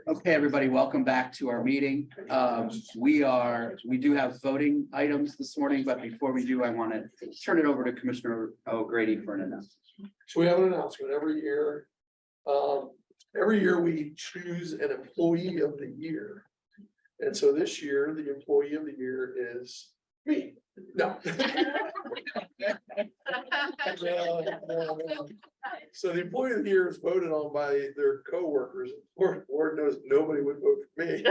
Okay, everybody, welcome back to our meeting. We do have voting items this morning, but before we do, I want to turn it over to Commissioner O'Grady for an announcement. So we have an announcement every year. Every year we choose an employee of the year. And so this year, the employee of the year is me. No. So the employee of the year is voted on by their coworkers. Lord knows nobody would vote for me.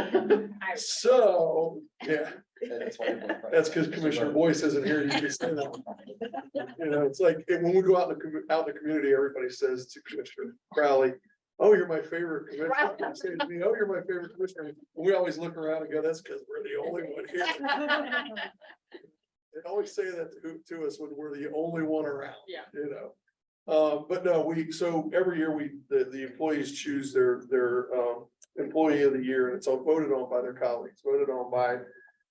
So, yeah. That's because Commissioner Boyce isn't here. You can say that. You know, it's like when we go out in the community, everybody says to Commissioner Crowley, "Oh, you're my favorite commissioner." They say to me, "Oh, you're my favorite commissioner." We always look around and go, "That's because we're the only one here." They always say that to us when we're the only one around. Yeah. You know. But no, so every year the employees choose their employee of the year, and it's all voted on by their colleagues, voted on by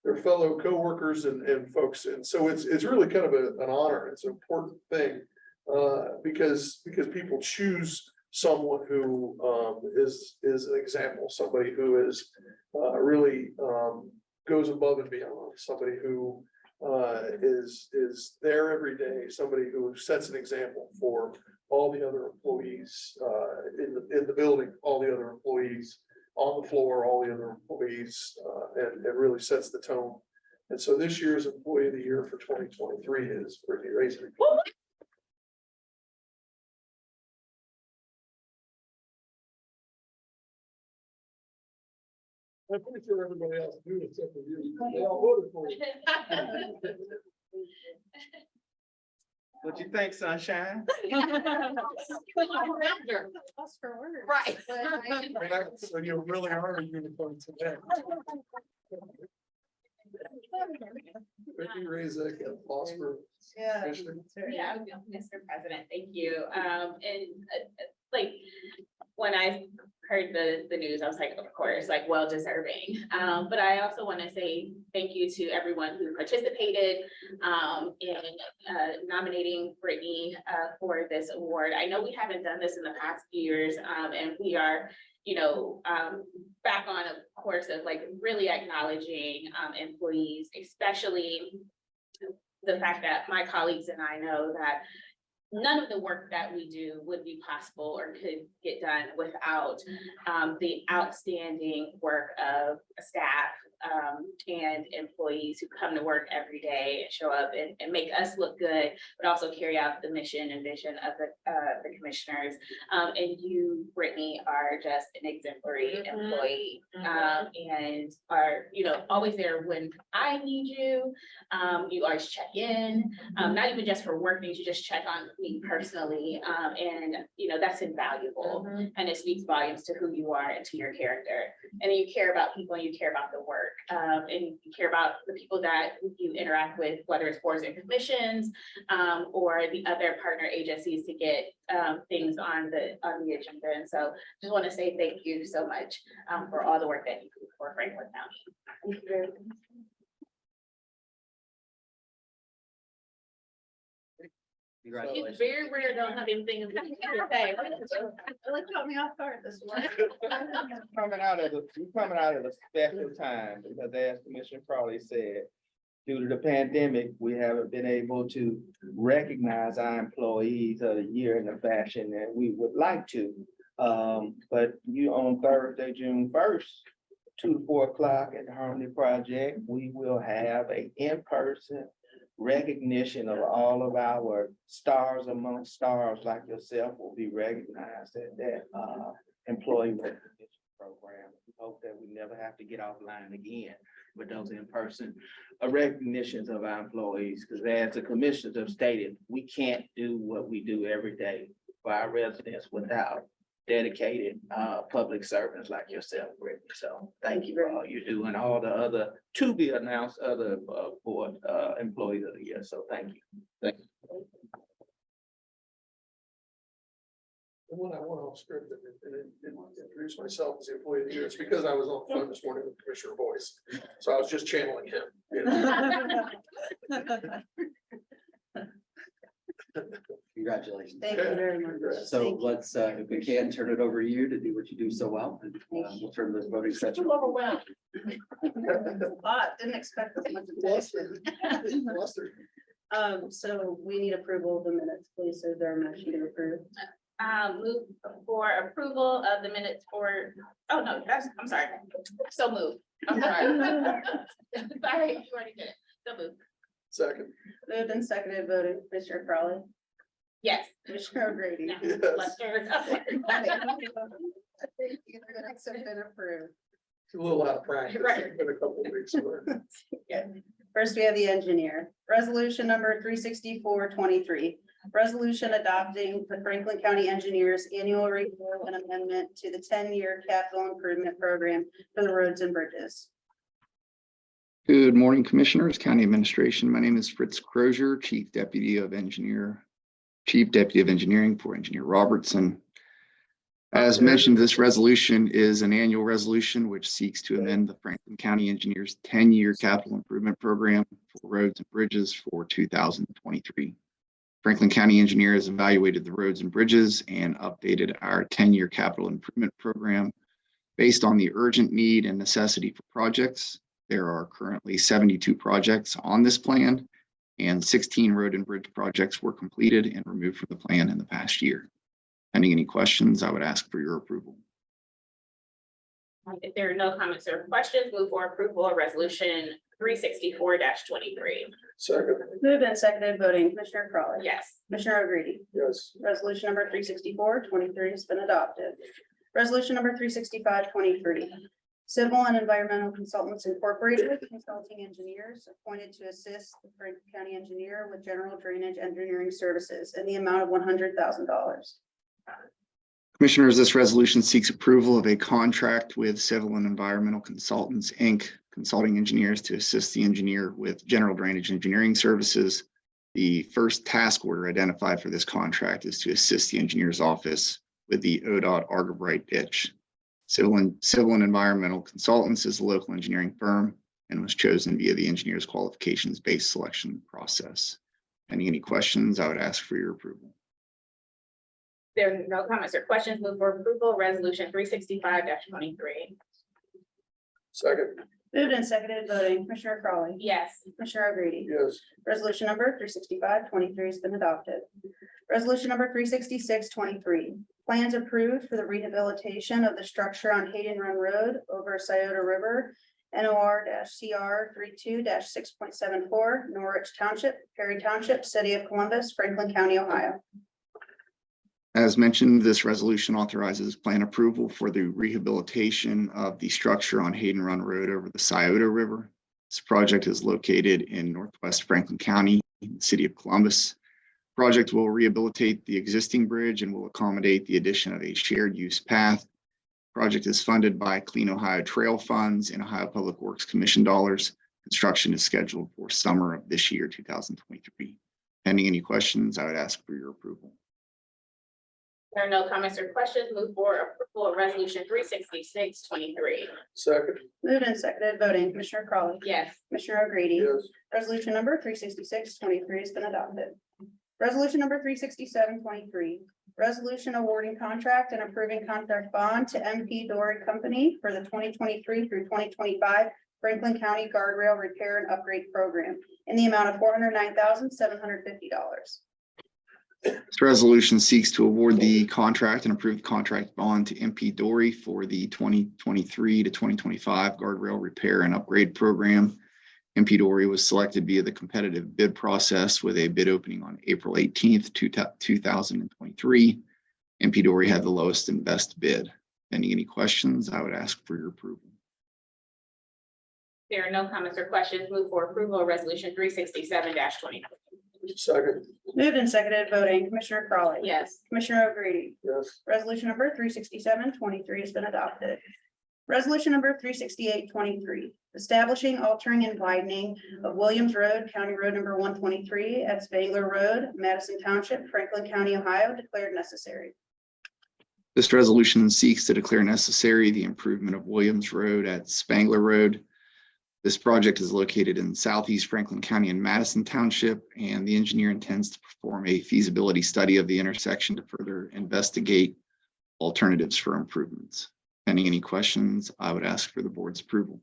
their fellow coworkers and folks. And so it's really kind of an honor. It's an important thing, because people choose someone who is an example, somebody who is really goes above and beyond, somebody who is there every day, somebody who sets an example for all the other employees in the building, all the other employees on the floor, all the other employees, and it really sets the tone. And so this year's employee of the year for 2023 is Brittany Razor. I'm pretty sure everybody else knew except for you. They all voted for you. What you think, Sunshine? Right. So you really are a unicorn today. Brittany Razor, phosphor. Yeah, Mr. President, thank you. Like, when I heard the news, I was like, of course, like, well deserving. But I also want to say thank you to everyone who participated in nominating Brittany for this award. I know we haven't done this in the past few years, and we are, back on a course of like really acknowledging employees, especially the fact that my colleagues and I know that none of the work that we do would be possible or could get done without the outstanding work of staff and employees who come to work every day and show up and make us look good, but also carry out the mission and vision of the commissioners. And you, Brittany, are just an exemplary employee and are, always there when I need you. You always check in, not even just for work needs, you just check on me personally. And that's invaluable. And it speaks volumes to who you are and to your character. And you care about people and you care about the work. And you care about the people that you interact with, whether it's boards and commissions or the other partner agencies to get things on the agenda. And so just want to say thank you so much for all the work that you do for Franklin County. Thank you very much. It's very rare don't have anything to say. Really caught me off guard this morning. Coming out of a special time, because as Commissioner Crowley said, due to the pandemic, we haven't been able to recognize our employees of the year in the fashion that we would like to. But on Thursday, June 1st, 2 to 4 o'clock at the Harmony Project, we will have an in-person recognition of all of our stars among stars like yourself will be recognized at that employee recognition program. We hope that we never have to get offline again with those in-person recognitions of our employees, because as the commissioners have stated, we can't do what we do every day for our residents without dedicated public servants like yourself, Brittany. So thank you for all you do and all the other to be announced other board employees of the year. So thank you. Thank you. And when I went off script and introduce myself as the employee of the year, it's because I was on the phone this morning with Commissioner Boyce. So I was just channeling him. Congratulations. Thank you very much. So Thank you. let's, if we can, turn it over to you to do what you do so well, and we'll turn the voting section. Overwhelmed. Didn't expect this much attention. So we need approval of the minutes, please. Is there a motion to approve? Move for approval of the minutes for, oh, no, I'm sorry. So move. I'm sorry. Sorry, you already did it. So move. Second. Moved and seconded, voted Commissioner Crawley, Yes. Commissioner O'Grady. No, Yes. Lester. The minutes have been approved. It's a little out of practice. Right. It's been a couple of weeks. so- First, we have the engineer. Resolution number 364-23. Resolution adopting the Franklin County Engineers Annual Review and Amendment to the 10-year capital improvement program for the roads and bridges. Good morning, Commissioners, County Administration. My name is Fritz Crozier, Chief Deputy of Engineering for Engineer Robertson. As mentioned, this resolution is an annual resolution which seeks to amend the Franklin County Engineers 10-year capital improvement program for roads and bridges for 2023. Franklin County Engineers evaluated the roads and bridges and updated our 10-year capital improvement program based on the urgent need and necessity for projects. There are currently 72 projects on this plan, and 16 road and bridge projects were completed and removed from the plan in the past year. Pending any questions, I would ask for your approval. If there are no comments or questions, move for approval of resolution 364-23. Second. Moved and seconded, voting Commissioner Crawley. Yes. Commissioner O'Grady. Yes. Resolution number 364-23 has been adopted. Resolution number 365-23. Civil and Environmental Consultants Incorporated, consulting engineers appointed to assist the Franklin County engineer with general drainage engineering services in the amount of $100,000. Commissioners, this resolution seeks approval of a contract with Civil and Environmental Consultants, Inc., consulting engineers to assist the engineer with general drainage engineering services. The first task order identified for this contract is to assist the engineer's office with the ODOT Argobright ditch. Civil and Environmental Consultants is a local engineering firm and was chosen via the engineer's qualifications-based selection process. Any questions, I would ask for your approval. There are no comments or questions, move for approval of resolution 365-23. Second. Moved and seconded, voting Commissioner Crawley. Yes. Commissioner O'Grady. Yes. Resolution number 365-23 has been adopted. Resolution number 366-23. Plans approved for the rehabilitation of the structure on Hayden Run Road over Scioto River, NOR-CR 32-6.74, Norwich Township, Perry Township, City of Columbus, Franklin County, Ohio. As mentioned, this resolution authorizes plan approval for the rehabilitation of the structure on Hayden Run Road over the Scioto River. This project is located in northwest Franklin County, in the City of Columbus. Project will rehabilitate the existing bridge and will accommodate the addition of a shared use path. Project is funded by Clean Ohio Trail Funds and Ohio Public Works Commission dollars. Construction is scheduled for summer of this year, 2023. Pending any questions, I would ask for your approval. There are no comments or questions, move for approval of resolution 366-23. Second. Moved and seconded, voting Commissioner Crawley. Yes. Commissioner O'Grady. Yes. Resolution number 366-23 has been adopted. Resolution number 367-23. Resolution awarding contract and approving contract bond to MP Dory Company for the 2023 through 2025 Franklin County Guardrail Repair and Upgrade Program in the amount of $409,750. This resolution seeks to award the contract and approve the contract bond to MP Dory for the 2023 to 2025 Guardrail Repair and Upgrade Program. MP Dory was selected via the competitive bid process with a bid opening on April 18th, 2023. MP Dory had the lowest and best bid. Any questions, I would ask for your approval. There are no comments or questions, move for approval of resolution 367-23. Second. Moved and seconded, voting Commissioner Crawley. Yes. Commissioner O'Grady. Yes. Resolution number 367-23 has been adopted. Resolution number 368-23, establishing, altering, and widening of Williams Road, County Road number 123 at Spangler Road, Madison Township, Franklin County, Ohio, declared necessary. This resolution seeks to declare necessary the improvement of Williams Road at Spangler Road. This project is located in southeast Franklin County and Madison Township, and the engineer intends to perform a feasibility study of the intersection to further investigate alternatives for improvements. Pending any questions, I would ask for the board's approval.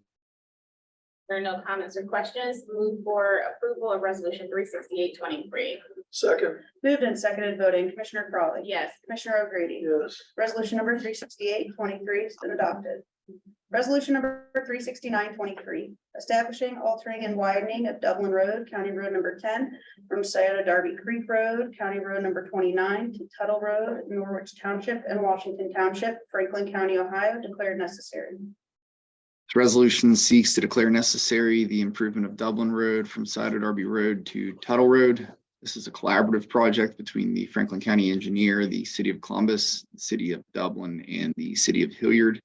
There are no comments or questions. Move for approval of resolution 368-23. Second, Moved and seconded voting, Commissioner Crawley. Yes. Commissioner O'Grady. yes. Resolution number 368-23 has been adopted. Resolution number 369-23, establishing, altering, and widening of Dublin Road, County Road number 10, from Scioto Darby Creek Road, County Road number 29 to Tuttle Road, Norwich Township and Washington Township, Franklin County, Ohio, declared necessary. This resolution seeks to declare necessary the improvement of Dublin Road from Scioto Darby Road to Tuttle Road. This is a collaborative project between the Franklin County engineer, the city of Columbus, the city of Dublin, and the city of Hilliard.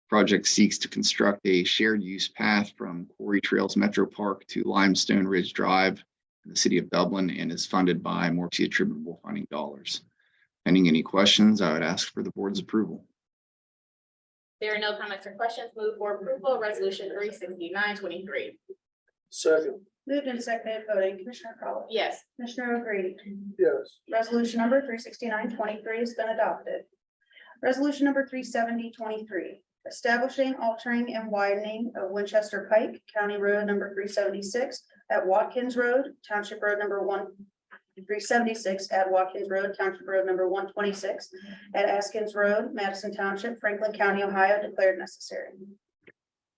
Project seeks to construct a shared use path from Quarry Trails Metro Park to Limestone Ridge Drive in the city of Dublin and is funded by Morpsey attributable funding dollars. Pending any questions, I would ask for the board's approval. There are no comments or questions. Move for approval of resolution 369-23. Second, Moved and seconded voting, Commissioner Crawley. Yes. Commissioner O'Grady. yes. Resolution number 369-23 has been adopted. Resolution number 370-23, establishing, altering, and widening of Winchester Pike, County Road number 376 at Watkins Road, Township Road number 376 at Watkins Road, Township Road number 126 at Askins Road, Madison Township, Franklin County, Ohio, declared necessary.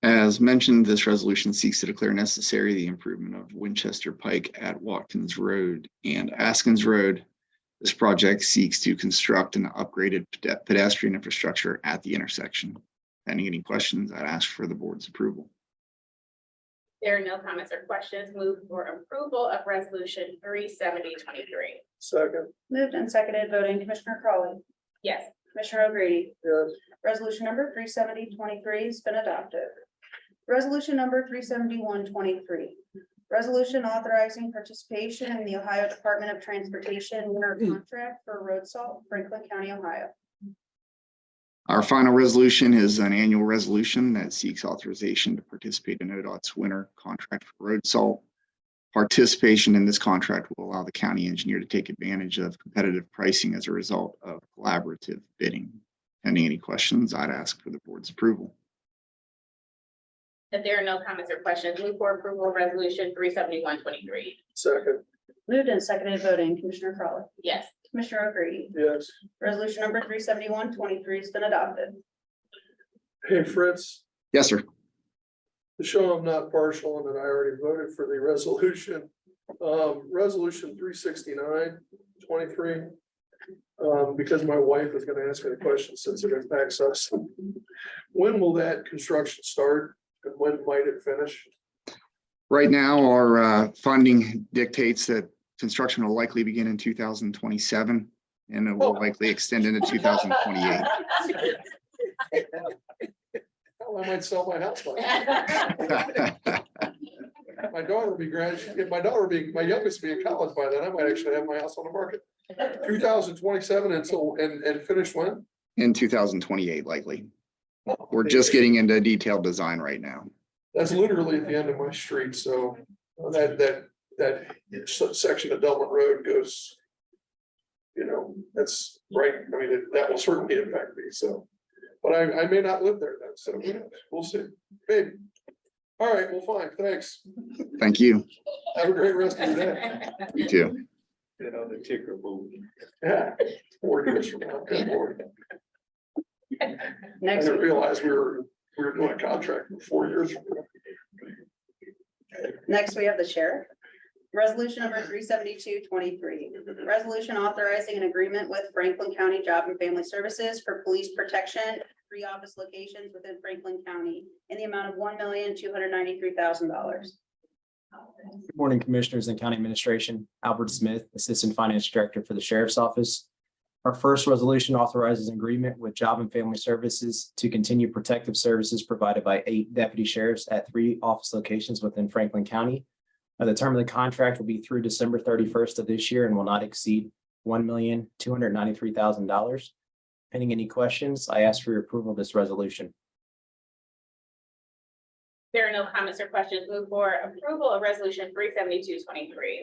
As mentioned, this resolution seeks to declare necessary the improvement of Winchester Pike at Watkins Road and Askins Road. This project seeks to construct an upgraded pedestrian infrastructure at the intersection. Pending any questions, I'd ask for the board's approval. There are no comments or questions. Move for approval of resolution 370-23. Second, Moved and seconded voting, Commissioner Crawley. Yes. Commissioner O'Grady. yes. Resolution number 370-23 has been adopted. Resolution number 371-23. Resolution authorizing participation in the Ohio Department of Transportation winter contract for road salt, Franklin County, Ohio. Our final resolution is an annual resolution that seeks authorization to participate in ODOT's winter contract for road salt. Participation in this contract will allow the county engineer to take advantage of competitive pricing as a result of collaborative bidding. Pending any questions, I'd ask for the board's approval. If there are no comments or questions, move for approval of resolution 371-23. Second, Moved and seconded voting, Commissioner Crawley. Yes. Commissioner O'Grady. yes. Resolution number 371-23 has been adopted. Hey, Fritz, Yes, sir. to show I'm not partial and that I already voted for the resolution. Resolution 369-23. Because my wife is gonna ask me the question since it impacts us. When will that construction start and when might it finish? Right now, our funding dictates that construction will likely begin in 2027 and it will likely extend into 2028. Hell, I might sell my house by then. My daughter will be graduating, my youngest will be in college by then. I might actually have my house on the market. 2027 and finish when? In 2028, likely. We're just getting into detailed design right now. That's literally at the end of my street, so that section of Dublin Road goes. You know, that's right, I mean, that will certainly impact me, so. But I may not live there then, so who knows? We'll see, maybe. All right, well, fine, thanks. Thank you. Have a great rest of your day. You too. You know, the ticker move. Yeah, 4 years from now, good Lord. I Next, didn't realize we were doing a contract for 4 years from now. next we have the sheriff. Resolution number 372-23. Resolution authorizing an agreement with Franklin County Job and Family Services for police protection at 3 office locations within Franklin County in the amount of $1,293,000. Good morning, Commissioners and County Administration. Albert Smith, Assistant Finance Director for the Sheriff's Office. Our first resolution authorizes an agreement with Job and Family Services to continue protective services provided by 8 deputy sheriffs at 3 office locations within Franklin County. The term of the contract will be through December 31st of this year and will not exceed $1,293,000. Pending any questions, I ask for your approval of this resolution. There are no comments or questions. Move for approval of resolution 372-23.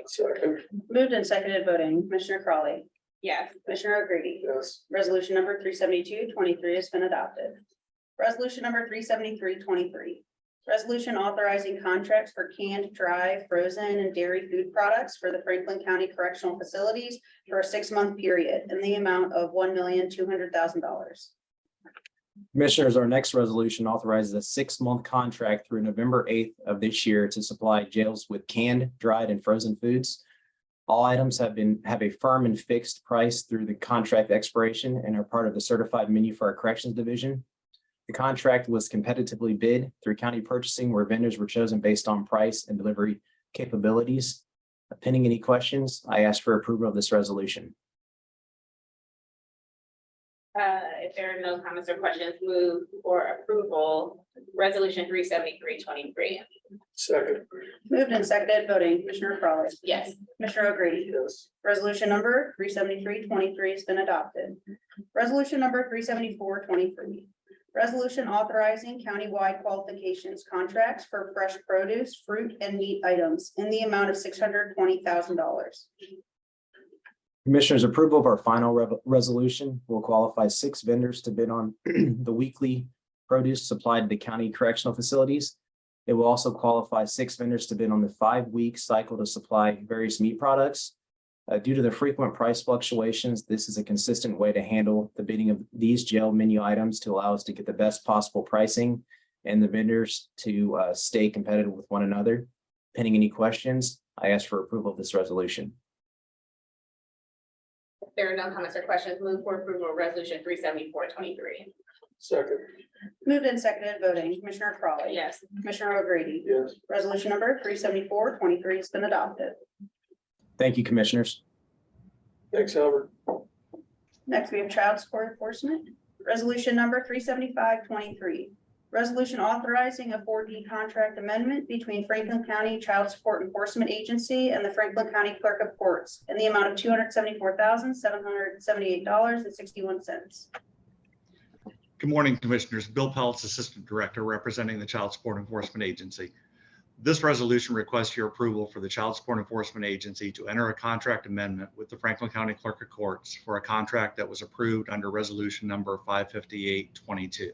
Second, Moved and seconded voting, Commissioner Crawley, Yes. Commissioner O'Grady. yes. Resolution number 372-23 has been adopted. Resolution number 373-23. Resolution authorizing contracts for canned, dry, frozen, and dairy food products for the Franklin County Correctional Facilities for a 6-month period in the amount of $1,200,000. Commissioners, our next resolution authorizes a 6-month contract through November 8th of this year to supply jails with canned, dried, and frozen foods. All items have a firm and fixed price through the contract expiration and are part of the certified menu for our corrections division. The contract was competitively bid through county purchasing, where vendors were chosen based on price and delivery capabilities. Pending any questions, I ask for approval of this resolution. If there are no comments or questions, move for approval, resolution 373-23. Second, Moved and seconded voting, Commissioner Crawley, Yes. Commissioner O'Grady. yes. Resolution number 373-23 has been adopted. Resolution number 374-23. Resolution authorizing countywide qualifications contracts for fresh produce, fruit, and meat items in the amount of $620,000. Commissioners, approval of our final resolution will qualify 6 vendors to bid on the weekly produce supplied to county correctional facilities. It will also qualify 6 vendors to bid on the 5-week cycle to supply various meat products. Due to the frequent price fluctuations, this is a consistent way to handle the bidding of these jail menu items to allow us to get the best possible pricing and the vendors to stay competitive with one another. Pending any questions, I ask for approval of this resolution. If there are no comments or questions, move for approval of resolution 374-23. Second, Moved and seconded voting, Commissioner Crawley. Yes. Commissioner O'Grady. yes. Resolution number 374-23 has been adopted. Thank you, Commissioners. Thanks, Albert. Next, we have child support enforcement. Resolution number 375-23. Resolution authorizing a 4D contract amendment between Franklin County Child Support Enforcement Agency and the Franklin County Clerk of Courts in the amount of $274,778.61. Good morning, Commissioners. Bill Peltz, Assistant Director, representing the Child Support Enforcement Agency. This resolution requests your approval for the Child Support Enforcement Agency to enter a contract amendment with the Franklin County Clerk of Courts for a contract that was approved under resolution number 55822.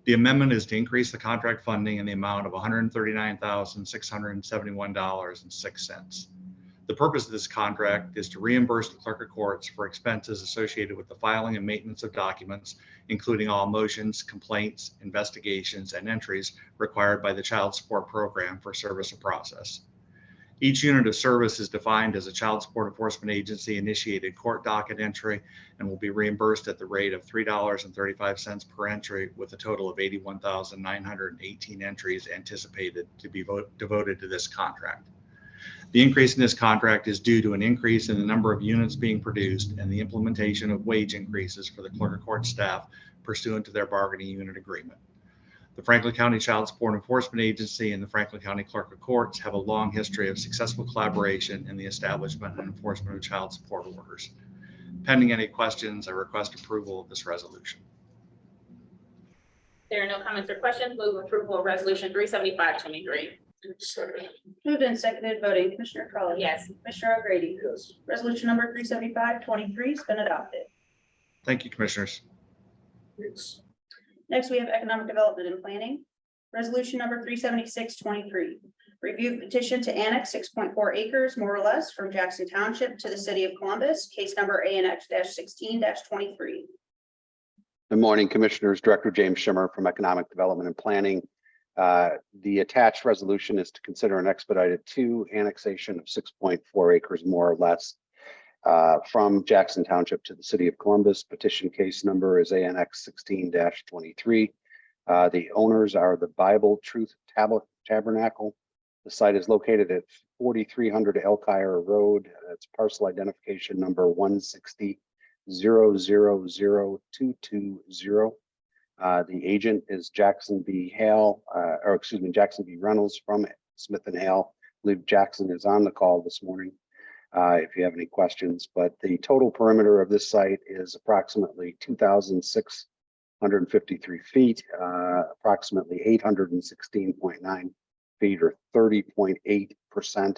The amendment is to increase the contract funding in the amount of $139,671.06. The purpose of this contract is to reimburse the Clerk of Courts for expenses associated with the filing and maintenance of documents, including all motions, complaints, investigations, and entries required by the Child Support Program for service of process. Each unit of service is defined as a Child Support Enforcement Agency initiated court docket entry and will be reimbursed at the rate of $3.35 per entry, with a total of 81,918 entries anticipated to be devoted to this contract. The increase in this contract is due to an increase in the number of units being produced and the implementation of wage increases for the Clerk of Court staff pursuant to their bargaining unit agreement. The Franklin County Child Support Enforcement Agency and the Franklin County Clerk of Courts have a long history of successful collaboration in the establishment and enforcement of child support orders. Pending any questions, I request approval of this resolution. There are no comments or questions, move approval of resolution 375-23. Second, Moved and seconded voting, Commissioner Crawley. Yes. Commissioner O'Grady. yes. Resolution number 375-23 has been adopted. Thank you, Commissioners. Thanks. Next, we have economic development and planning. Resolution number 376-23. Review petition to annex 6.4 acres more or less from Jackson Township to the city of Columbus, case number ANX-16-23. Good morning, Commissioners. Director James Schimmer from Economic Development and Planning. The attached resolution is to consider an expedited annexation of 6.4 acres more or less from Jackson Township to the city of Columbus. Petition case number is ANX 16-23. The owners are the Bible Truth Tabernacle. The site is located at 4300 Elkhire Road. It's parcel identification number 160,000,220. The agent is Jackson B. Jackson B. Reynolds from Smith and Hale. I believe Jackson is on the call this morning if you have any questions, but the total perimeter of this site is approximately 2,006 153 feet, approximately 816.9 feet or 30.8%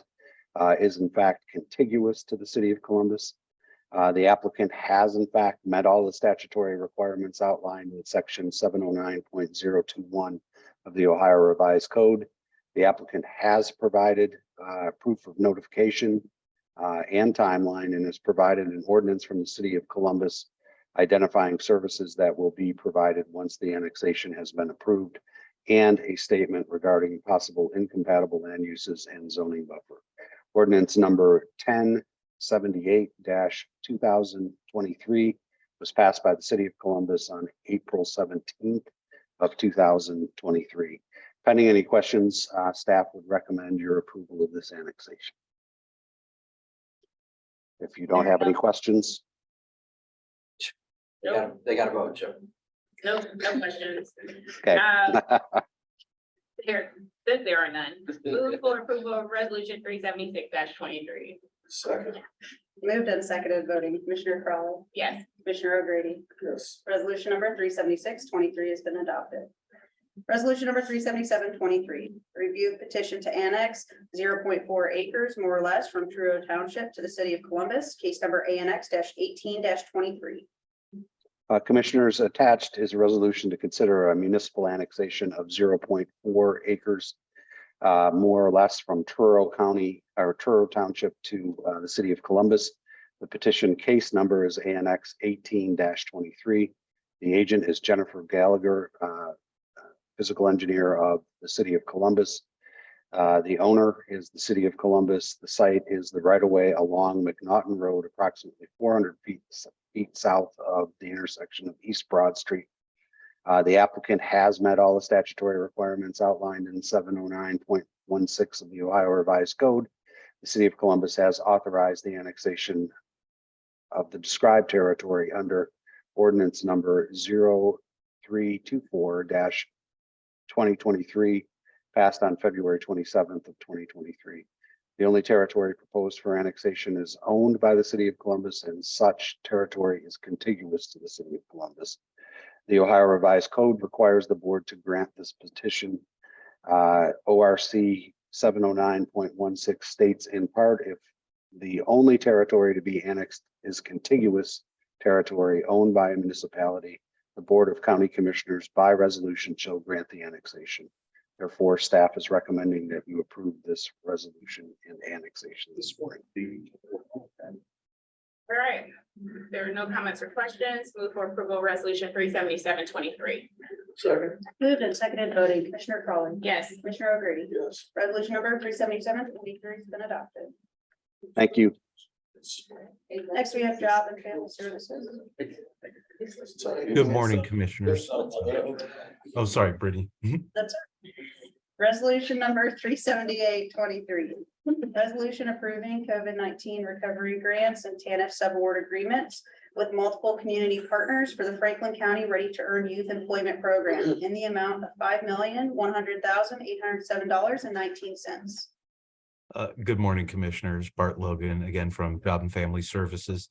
is in fact contiguous to the city of Columbus. The applicant has in fact met all the statutory requirements outlined in section 709.021 of the Ohio Revised Code. The applicant has provided proof of notification and timeline and has provided an ordinance from the city of Columbus identifying services that will be provided once the annexation has been approved, and a statement regarding possible incompatible land uses and zoning buffer. Ordinance number 1078-2023 was passed by the city of Columbus on April 17th of 2023. Pending any questions, staff would recommend your approval of this annexation. If you don't have any questions. No, They got a vote, Joe. no questions. Okay. There are none. Move for approval of resolution 376-23. Second, Moved and seconded voting, Commissioner Crawley, Yes. Commissioner O'Grady. yes. Resolution number 376-23 has been adopted. Resolution number 377-23, review petition to annex 0.4 acres more or less from Truro Township to the city of Columbus, case number ANX 18-23. Commissioners, attached is a resolution to consider a municipal annexation of 0.4 acres more or less from Truro County or Truro Township to the city of Columbus. The petition case number is ANX 18-23. The agent is Jennifer Gallagher, physical engineer of the city of Columbus. The owner is the city of Columbus. The site is the right-of-way along McNaughton Road, approximately 400 feet south of the intersection of East Broad Street. The applicant has met all the statutory requirements outlined in 709.16 of the Ohio Revised Code. The city of Columbus has authorized the annexation of the described territory under ordinance number 0324-2023, passed on February 27th of 2023. The only territory proposed for annexation is owned by the city of Columbus, and such territory is contiguous to the city of Columbus. The Ohio Revised Code requires the board to grant this petition. ORC 709.16 states in part, if the only territory to be annexed is contiguous territory owned by a municipality, the Board of County Commissioners by resolution shall grant the annexation. Therefore, staff is recommending that you approve this resolution and annexation this morning. All right. There are no comments or questions. Move for approval of resolution 377-23. Second, Moved and seconded voting, Commissioner Crawley. Yes. Commissioner O'Grady. yes. Resolution number 377-23 has been adopted. Thank you. Next, we have Job and Family Services. Good morning, Commissioners. Oh, sorry, Brittany. That's it. Resolution number 378-23. Resolution approving COVID-19 recovery grants and TANF subaward agreements with multiple community partners for the Franklin County Ready to Earn Youth Employment Program in the amount of $5,100,807.19. Good morning, Commissioners. Bart Logan, again from Job and Family Services.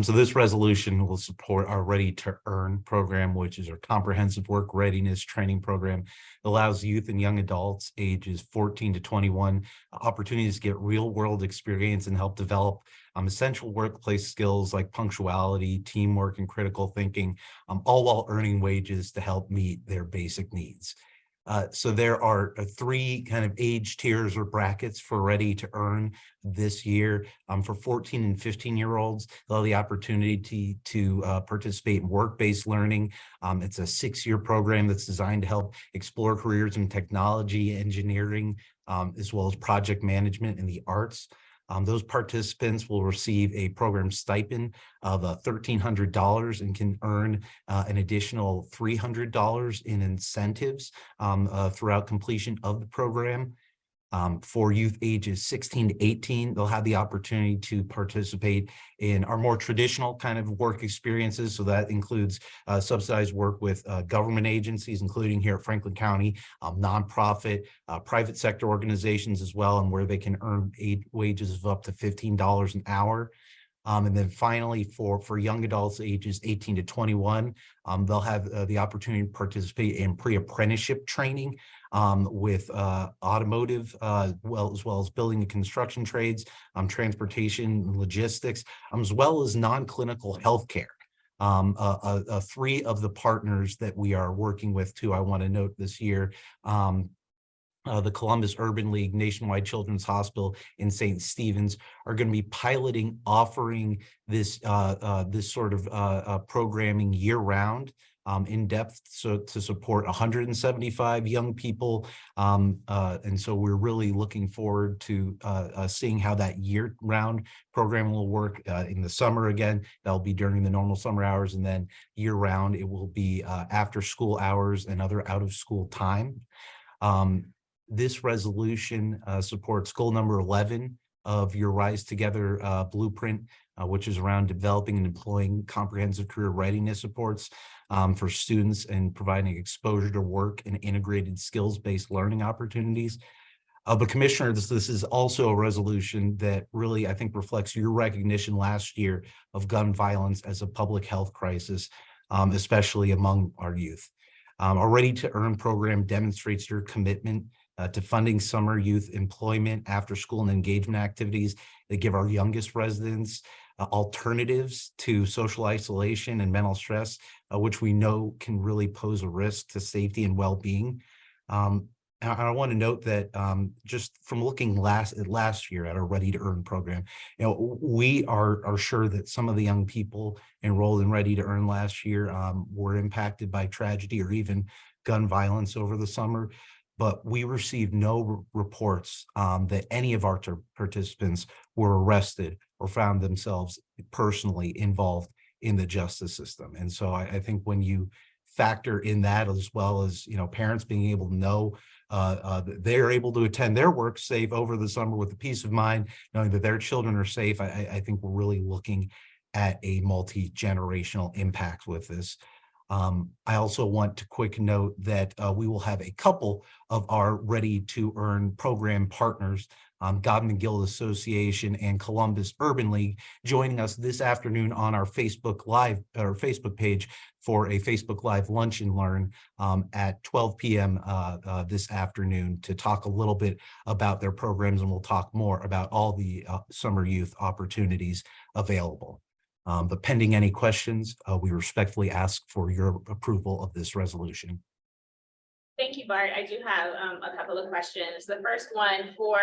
So this resolution will support our Ready to Earn program, which is our comprehensive work readiness training program. It allows youth and young adults ages 14 to 21 opportunities to get real world experience and help develop essential workplace skills like punctuality, teamwork, and critical thinking, all while earning wages to help meet their basic needs. So there are three kind of age tiers or brackets for Ready to Earn this year. For 14 and 15-year-olds, they'll have the opportunity to participate in work-based learning. It's a 6-year program that's designed to help explore careers in technology, engineering, as well as project management and the arts. Those participants will receive a program stipend of $1,300 and can earn an additional $300 in incentives throughout completion of the program. For youth ages 16 to 18, they'll have the opportunity to participate in our more traditional kind of work experiences. So that includes subsidized work with government agencies, including here at Franklin County, nonprofit, private sector organizations as well, and where they can earn wages of up to $15 an hour. And then finally, for young adults ages 18 to 21, they'll have the opportunity to participate in pre-apprenticeship training with automotive, as well as building and construction trades, transportation, and logistics, as well as non-clinical healthcare. 3 of the partners that we are working with too, I want to note this year, the Columbus Urban League, Nationwide Children's Hospital in St. Stephen's are going to be piloting, offering this sort of programming year round, in depth, so to support 175 young people. And so we're really looking forward to seeing how that year round program will work in the summer. Again, that'll be during the normal summer hours, and then year round, it will be after school hours and other out of school time. This resolution supports goal number 11 of your Rise Together blueprint, which is around developing and employing comprehensive career readiness supports for students and providing exposure to work and integrated skills-based learning opportunities. But Commissioner, this is also a resolution that really, I think, reflects your recognition last year of gun violence as a public health crisis, especially among our youth. Our Ready to Earn program demonstrates your commitment to funding summer youth employment, after school and engagement activities that give our youngest residents alternatives to social isolation and mental stress, which we know can really pose a risk to safety and well-being. I want to note that just from looking last year at our Ready to Earn program, we are sure that some of the young people enrolled in Ready to Earn last year were impacted by tragedy or even gun violence over the summer. But we received no reports that any of our participants were arrested or found themselves personally involved in the justice system. And so I think when you factor in that, as well as parents being able to know they're able to attend their work safe over the summer with the peace of mind, knowing that their children are safe, I think we're really looking at a multi-generational impact with this. I also want to quick note that we will have a couple of our Ready to Earn program partners, Godman Guild Association and Columbus Urban League, joining us this afternoon on our Facebook Live or Facebook page for a Facebook Live Lunch and Learn at 12 p.m. This afternoon to talk a little bit about their programs, and we'll talk more about all the summer youth opportunities available. But pending any questions, we respectfully ask for your approval of this resolution. Thank you, Bart. I do have a couple of questions. The first one, for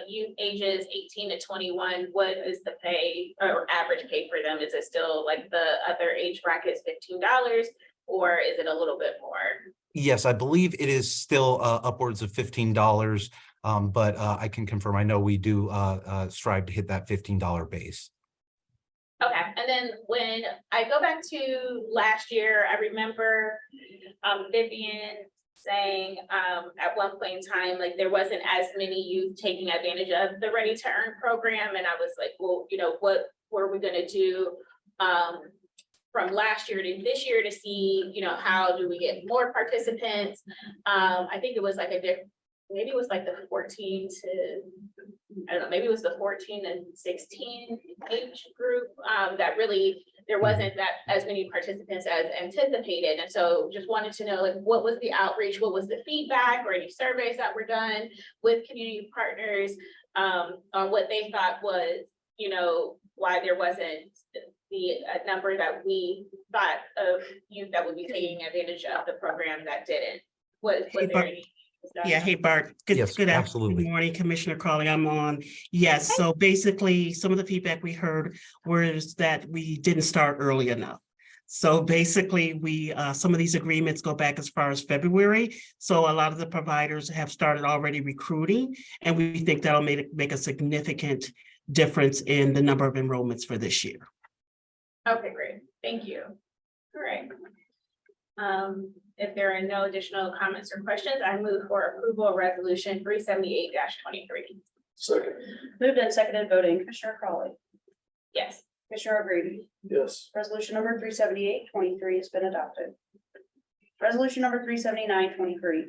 youth ages 18 to 21, what is the pay or average pay for them? Is it still like the other age brackets, $15, or is it a little bit more? Yes, I believe it is still upwards of $15, but I can confirm, I know we do strive to hit that $15 base. Okay, and then when I go back to last year, I remember Vivian saying at one point in time, like there wasn't as many youth taking advantage of the Ready to Earn program. And I was like, well, what were we gonna do from last year to this year to see, how do we get more participants? I think it was like maybe it was like the 14 to, I don't know, maybe it was the 14 and 16 age group that really, there wasn't that as many participants as anticipated. And so just wanted to know, like, what was the outreach? What was the feedback or any surveys that were done with community partners on what they thought was, why there wasn't the number that we thought of youth that would be taking advantage of the program that didn't? Was there any? Yeah, hey Bart. Yes, Good absolutely. morning, Commissioner Crawley. I'm on. Yes, so basically some of the feedback we heard was that we didn't start early enough. So basically we some of these agreements go back as far as February. So a lot of the providers have started already recruiting, and we think that'll make a significant difference in the number of enrollments for this year. Okay, great. Thank you. All right. If there are no additional comments or questions, I move for approval of resolution 378-23. Second. Moved and seconded voting, Commissioner Crawley, Yes. Commissioner O'Grady. Yes. Resolution number 378-23 has been adopted. Resolution number 379-23.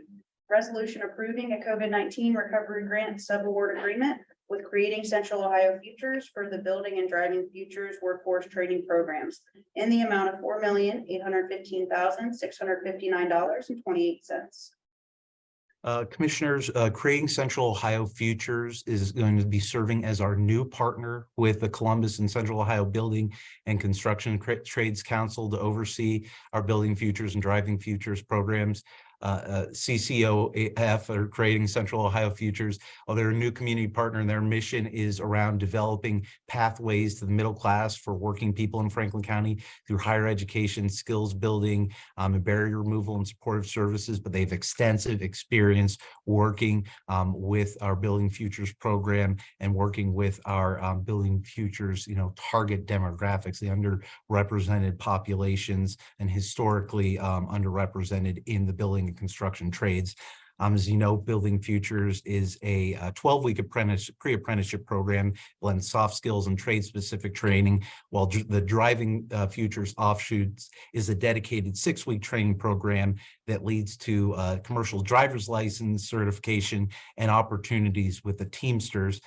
Resolution approving a COVID-19 recovery grant subaward agreement with Creating Central Ohio Futures for the Building and Driving Futures Workforce Training Programs in the amount of $4,815,659.28. Commissioners, Creating Central Ohio Futures is going to be serving as our new partner with the Columbus and Central Ohio Building and Construction Trades Council to oversee our building futures and driving futures programs. CCOF, or Creating Central Ohio Futures, they're a new community partner, and their mission is around developing pathways to the middle class for working people in Franklin County through higher education, skills building, and barrier removal and supportive services. But they have extensive experience working with our Building Futures program and working with our Building Futures, target demographics, the underrepresented populations, and historically underrepresented in the building and construction trades. As you know, Building Futures is a 12-week pre-apprenticeship program, blends soft skills and trade-specific training, while the Driving Futures offshoots is a dedicated 6-week training program that leads to commercial driver's license certification and opportunities with the Teamsters.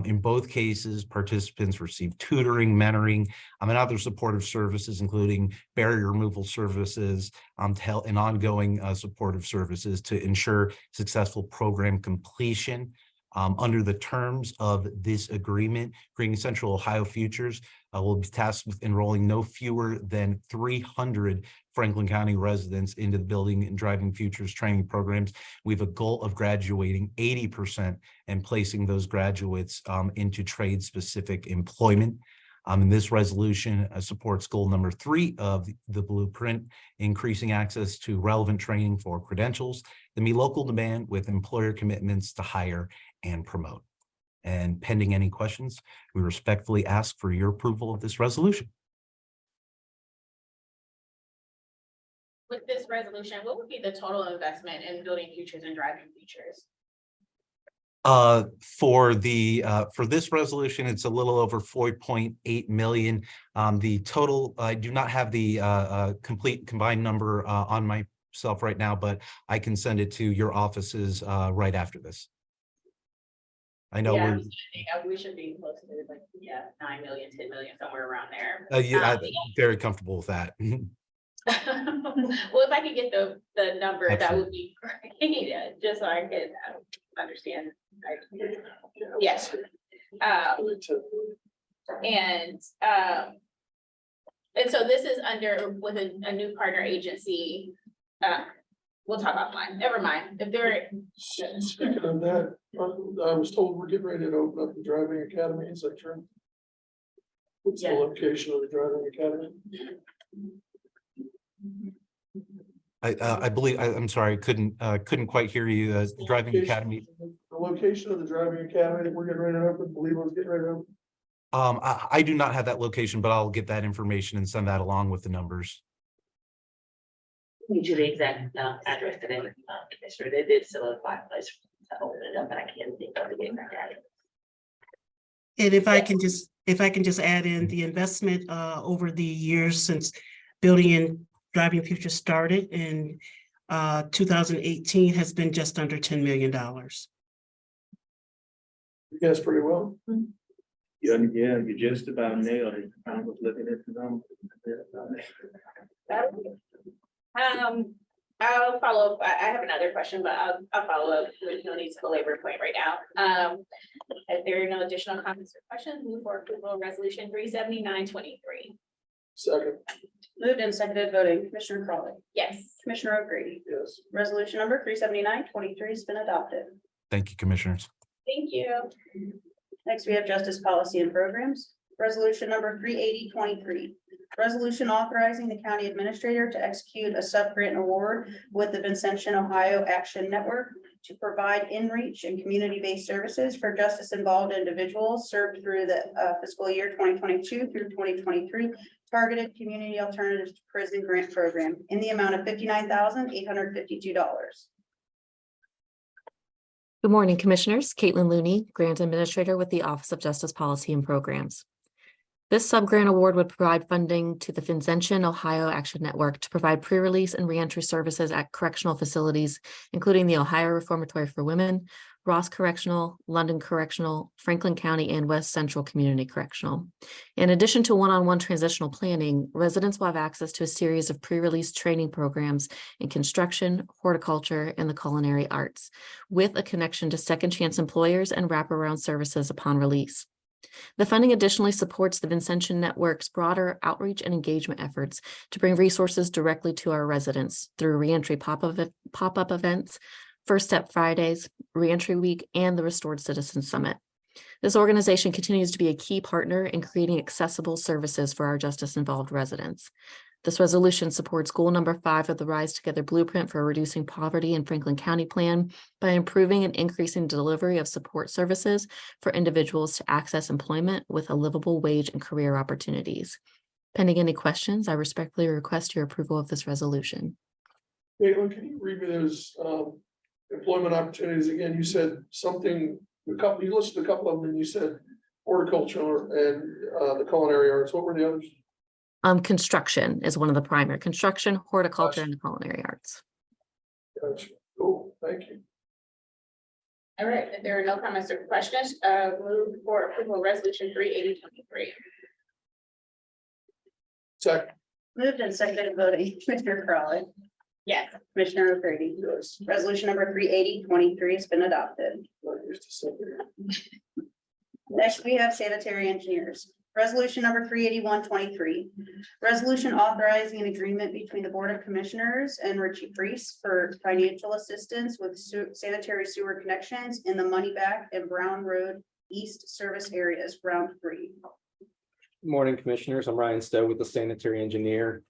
In both cases, participants receive tutoring, mentoring, and other supportive services, including barrier removal services, and ongoing supportive services to ensure successful program completion. Under the terms of this agreement, Creating Central Ohio Futures will be tasked with enrolling no fewer than 300 Franklin County residents into the Building and Driving Futures training programs. We have a goal of graduating 80% and placing those graduates into trade-specific employment. And this resolution supports goal number 3 of the blueprint, increasing access to relevant training for credentials that meet local demand with employer commitments to hire and promote. And pending any questions, we respectfully ask for your approval of this resolution. With this resolution, what would be the total investment in Building Futures and Driving Futures? For this resolution, it's a little over 4.8 million. The total, I do not have the complete combined number on myself right now, but I can send it to your offices right after this. I know Yeah, we should be close to 9 million, 10 million, somewhere around there. I'm very comfortable with that. Well, if I could get the number, Absolutely. that would be great, just so I could understand. Yes. And so this is with a new partner agency. We'll talk offline. Never mind. If they're Speaking of that, I was told we're getting ready to open up the driving academy. Is that true? What's the Yeah. location of the driving academy? I believe, I'm sorry, couldn't quite hear you. The Driving Academy. The location of the driving academy that we're getting ready to open, believe was getting ready to open. I do not have that location, but I'll get that information and send that along with the numbers. Need you the exact address today, Commissioner. They did solidify a place to open it up, and I can't think of the exact address. And if I can just add in the investment over the years since Building and Driving Future started in 2018 has been just under $10 million. You guys pretty well. Yeah, you just about nailed it. I was looking at the numbers. I'll follow up. I have another question, but I'll follow up. There's no need to belabor point right now. If there are no additional comments or questions, move for approval of resolution 37923. Second, Moved and seconded voting, Commissioner Crawley, Yes. Commissioner O'Grady. yes. Resolution number 37923 has been adopted. Thank you, Commissioners. Thank you. Next, we have Justice Policy and Programs. Resolution number 38023. Resolution authorizing the county administrator to execute a sub-grant award with the Vincentian Ohio Action Network to provide in-reach and community-based services for justice-involved individuals served through the fiscal year 2022 through 2023 targeted community alternatives to prison grant program in the amount of $59,852. Good morning, Commissioners. Caitlin Looney, Grant Administrator with the Office of Justice Policy and Programs. This sub-grant award would provide funding to the Finzention Ohio Action Network to provide pre-release and reentry services at correctional facilities, including the Ohio Reformatory for Women, Ross Correctional, London Correctional, Franklin County, and West Central Community Correctional. In addition to one-on-one transitional planning, residents will have access to a series of pre-release training programs in construction, horticulture, and the culinary arts, with a connection to second chance employers and wraparound services upon release. The funding additionally supports the Vincention Network's broader outreach and engagement efforts to bring resources directly to our residents through reentry pop-up events, First Step Fridays, Reentry Week, and the Restored Citizen Summit. This organization continues to be a key partner in creating accessible services for our justice-involved residents. This resolution supports goal number 5 of the Rise Together Blueprint for Reducing Poverty in Franklin County Plan by improving and increasing delivery of support services for individuals to access employment with a livable wage and career opportunities. Pending any questions, I respectfully request your approval of this resolution. Caitlin, can you read me those employment opportunities again? You said something, you listed a couple of them, and you said horticulture and the culinary arts. What were the others? Construction is one of the primary, construction, horticulture, and the culinary arts. Gotcha. Cool, thank you. All right, if there are no comments or questions, move for approval of resolution 38023. Second. Moved and seconded voting, Commissioner Crawley, Yes. Commissioner O'Grady. Yes. Resolution number 38023 has been adopted. Not used to second. Next, we have sanitary engineers. Resolution number 38123. Resolution authorizing an agreement between the Board of Commissioners and Richie Priest for financial assistance with sanitary sewer connections in the Moneyback and Brown Road East service areas, round 3. Good morning, Commissioners. I'm Ryan Stowe with the Sanitary Engineer.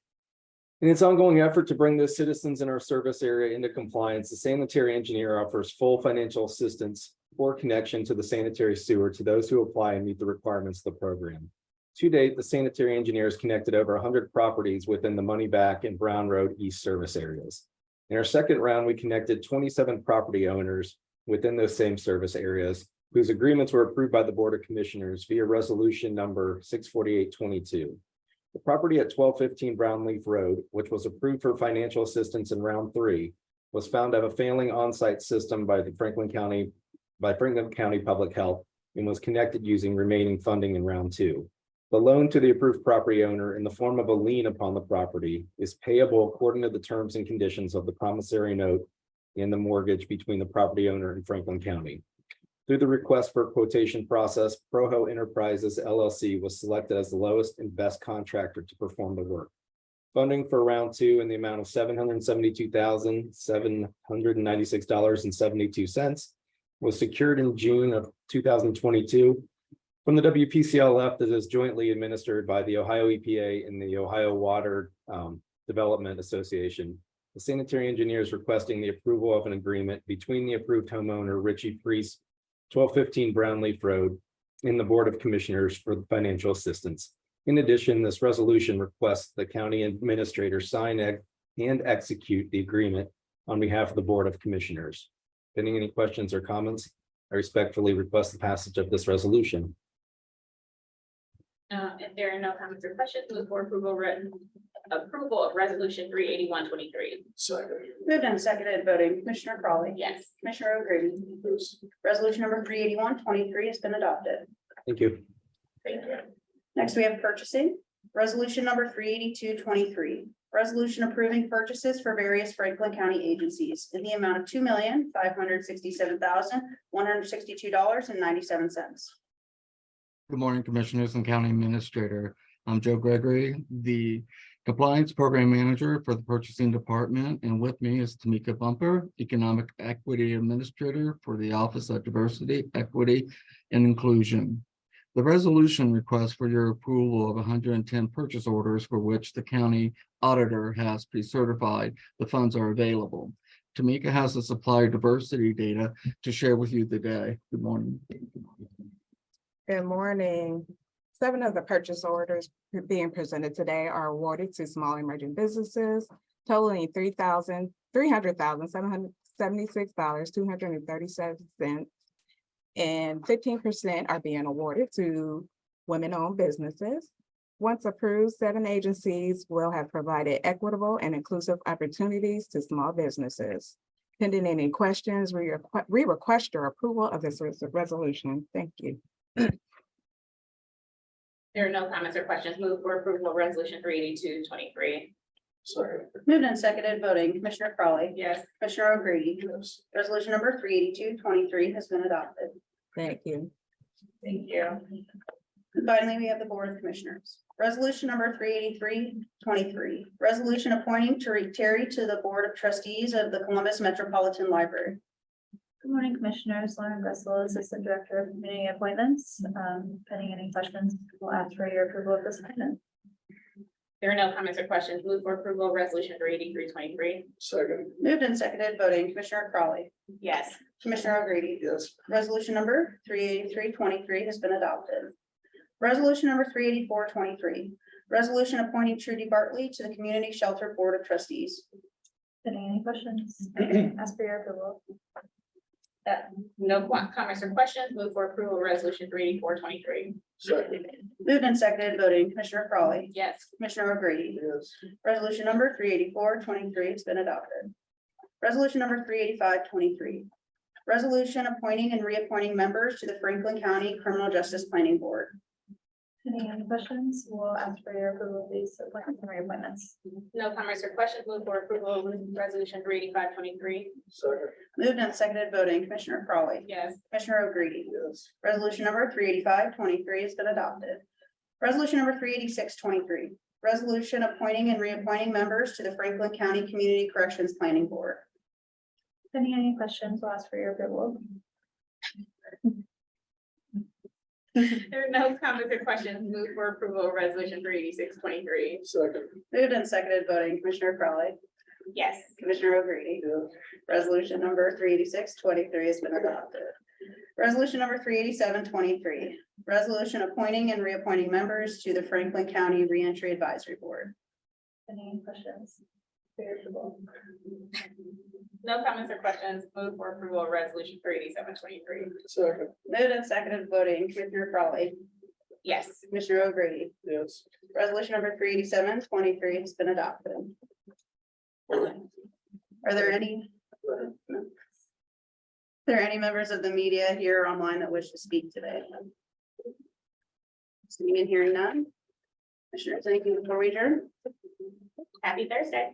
In its ongoing effort to bring those citizens in our service area into compliance, the Sanitary Engineer offers full financial assistance for connection to the sanitary sewer to those who apply and meet the requirements of the program. To date, the Sanitary Engineer has connected over 100 properties within the Moneyback and Brown Road East service areas. In our second round, we connected 27 property owners within those same service areas whose agreements were approved by the Board of Commissioners via resolution number 64822. The property at 1215 Brownleaf Road, which was approved for financial assistance in round 3, was found to have a failing on-site system by Franklin County Public Health and was connected using remaining funding in round 2. The loan to the approved property owner in the form of a lien upon the property is payable according to the terms and conditions of the promissory note and the mortgage between the property owner and Franklin County. Through the request for quotation process, Proho Enterprises LLC was selected as the lowest and best contractor to perform the work. Funding for round 2 in the amount of $772,796.72 was secured in June of 2022 from the WPCLF that is jointly administered by the Ohio EPA and the Ohio Water Development Association. The Sanitary Engineer is requesting the approval of an agreement between the approved homeowner, Richie Priest, 1215 Brownleaf Road, and the Board of Commissioners for the financial assistance. In addition, this resolution requests the county administrator sign and execute the agreement on behalf of the Board of Commissioners. Pending any questions or comments, I respectfully request the passage of this resolution. If there are no comments or questions, move for approval of resolution 38123. Second. Moved and seconded voting, Commissioner Crawley. Yes. Commissioner O'Grady. Yes. Resolution number 38123 has been adopted. Thank you. Thank you. Next, we have purchasing. Resolution number 38223. Resolution approving purchases for various Franklin County agencies in the amount of $2,567,162.97. Good morning, Commissioners and County Administrator. I'm Joe Gregory, the Compliance Program Manager for the Purchasing Department, and with me is Tamika Bumper, Economic Equity Administrator for the Office of Diversity, Equity, and Inclusion. The resolution requests for your approval of 110 purchase orders for which the county auditor has pre-certified the funds are available. Tamika has the supplier diversity data to share with you today. Good morning. Good morning. 7 of the purchase orders being presented today are awarded to small emerging businesses, totaling $300,776.237, and 15% are being awarded to women-owned businesses. Once approved, 7 agencies will have provided equitable and inclusive opportunities to small businesses. Pending any questions, we request your approval of this resolution. Thank you. There are no comments or questions. Move for approval of resolution 382-23. Second. Moved and seconded voting, Commissioner Crawley. Yes. Commissioner O'Grady. Yes. Resolution number 382-23 has been adopted. Thank you. Thank you. And finally, we have the Board of Commissioners. Resolution number 383-23. Resolution appointing Terry to the Board of Trustees of the Columbus Metropolitan Library. Good morning, Commissioners. Lauren Russell, Assistant Director of Community Appointments. Pending any questions, we'll ask for your approval of this appointment. There are no comments or questions. Move for approval of resolution 383-23. Second. Moved and seconded voting, Commissioner Crawley. Yes. Commissioner O'Grady. Yes. Resolution number 383-23 has been adopted. Resolution number 384-23. Resolution appointing Trudy Bartley to the Community Shelter Board of Trustees. Pending any questions, ask for your approval. No comments or questions. Move for approval of resolution 384-23. Second. Moved and seconded voting, Commissioner Crawley. Yes. Commissioner O'Grady. Yes. Resolution number 384-23 has been adopted. Resolution number 385-23. Resolution appointing and reappointing members to the Franklin County Criminal Justice Planning Board. Pending any questions, we'll ask for your approval of these appointments and reappointments. No comments or questions. Move for approval of resolution 385-23. Second. Moved and seconded voting, Commissioner Crawley. Yes. Commissioner O'Grady. Yes. Resolution number 385-23 has been adopted. Resolution number 386-23. Resolution appointing and reappointing members to the Franklin County Community Corrections Planning Board. Pending any questions, we'll ask for your approval. There are no comments or questions. Move for approval of resolution 386-23. Second. Moved and seconded voting, Commissioner Crawley. Yes. Commissioner O'Grady. Yes. Resolution number 386-23 has been adopted. Resolution number 387-23. Resolution appointing and reappointing members to the Franklin County Reentry Advisory Board. Pending any questions, for your approval. No comments or questions. Move for approval of resolution 387-23. Second. Moved and seconded voting, Commissioner Crawley. Yes. Commissioner O'Grady. Yes. Resolution number 387-23 has been adopted. Are there any? Are there any members of the media here online that wish to speak today? Seeing and hearing none. Commissioners, anything before we adjourn? Happy Thursday.